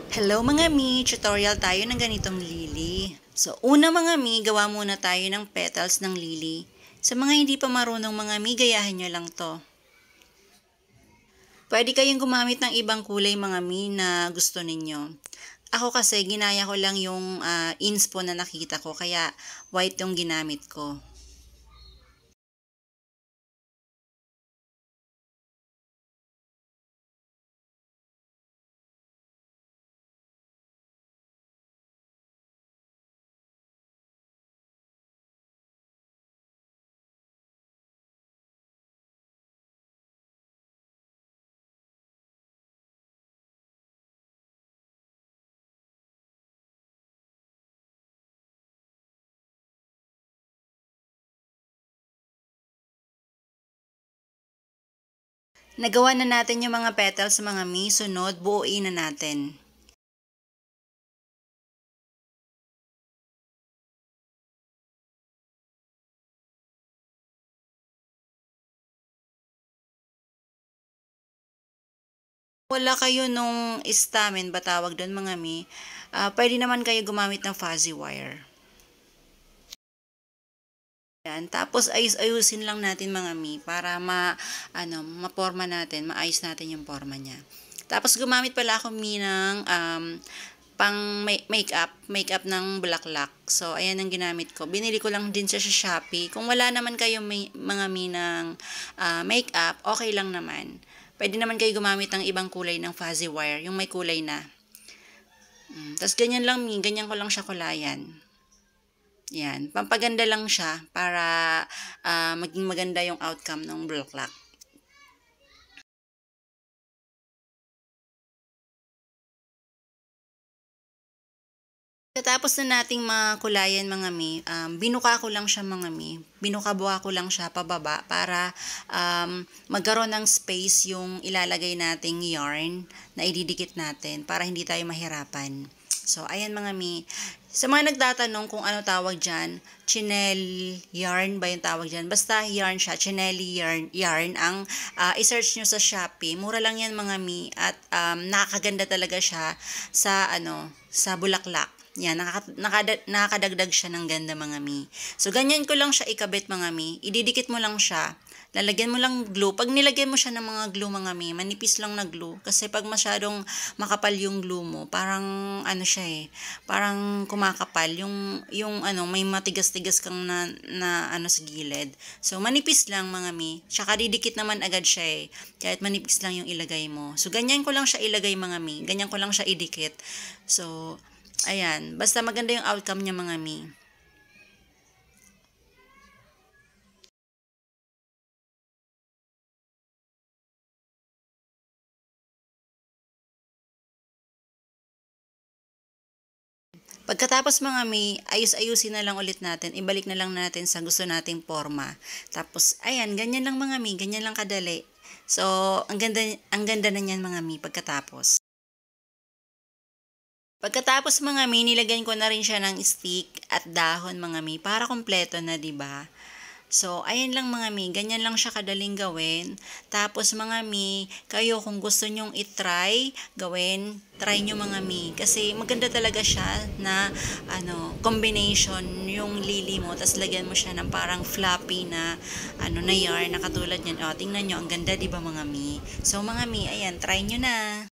Hello mga mi! Tutorial tayo ng ganitong lily. So, una mga mi, gawa muna tayo ng petals ng lily. Sa mga hindi pa marunong mga mi, gayahin nyo lang to. Pwede kayong gumamit ng ibang kulay mga mi na gusto ninyo. Ako kasi, ginaya ko lang yung inspo na nakita ko, kaya white yung ginamit ko. Nagawa na natin yung mga petals mga mi, sunod buuin na natin. Wala kayo nung stamen ba tawag doon mga mi, pwede naman kayo gumamit ng fuzzy wire. Yan. Tapos ayusin lang natin mga mi para maporma natin, maayos natin yung forma niya. Tapos gumamit pala ako mi ng pang makeup ng bulaklak. So ayan ang ginamit ko. Binili ko lang din siya sa Shopee. Kung wala naman kayo mga mi ng makeup, okay lang naman. Pwede naman kayo gumamit ng ibang kulay ng fuzzy wire, yung may kulay na. Tapos ganyan lang mi, ganyan ko lang siya kulayan. Yan, pampaganda lang siya para maging maganda yung outcome ng bulaklak. Tapos na nating makulayan mga mi, binuka ko lang siya mga mi. Binuka-buka ko lang siya pababa para magkaroon ng space yung ilalagay nating yarn na ididikit natin para hindi tayo mahirapan. So, ayan mga mi. Sa mga nagtatanong kung ano tawag dyan, chinel yarn ba yung tawag dyan? Basta yarn siya, chinelli yarn ang i-search nyo sa Shopee. Mura lang yan mga mi at nakakaganda talaga siya sa bulaklak. Yan, nakakadagdag siya ng ganda mga mi. So, ganyan ko lang siya ikabit mga mi. Ididikit mo lang siya. Lalagyan mo lang glue. Pag nilagyan mo siya ng mga glue mga mi, manipis lang na glue. Kasi pag masyadong makapal yung glue mo, parang siya parang kumakapal. Yung may matigas-tigas kang na sa gilid. So, manipis lang mga mi. Tsaka didikit naman agad siya Kahit manipis lang yung ilagay mo. So, ganyan ko lang siya ilagay mga mi. Ganyan ko lang siya idikit. So, ayan. Basta maganda yung outcome niya mga mi. Pagkatapos mga mi, ayus-ayusin na lang ulit natin. Ibalik na lang natin sa gusto nating forma. Tapos, ayan, ganyan lang mga mi. Ganyan lang kadali. So, ang ganda na niyan mga mi pagkatapos. Pagkatapos mga mi, nilagyan ko na rin siya ng stick at dahon mga mi para kumpleto na, 'di ba? So, ayan lang mga mi, ganyan lang siya kadaling gawin. Tapos mga mi, kayo kung gusto nyong itry, try nyo mga mi. Kasi maganda talaga siya na combination yung lily mo, tapos lagyan mo siya ng parang floppy na na yarn na katulad niyan. O, tingnan nyo, ang ganda 'di ba mga mi? So mga mi, ayan, try nyo na.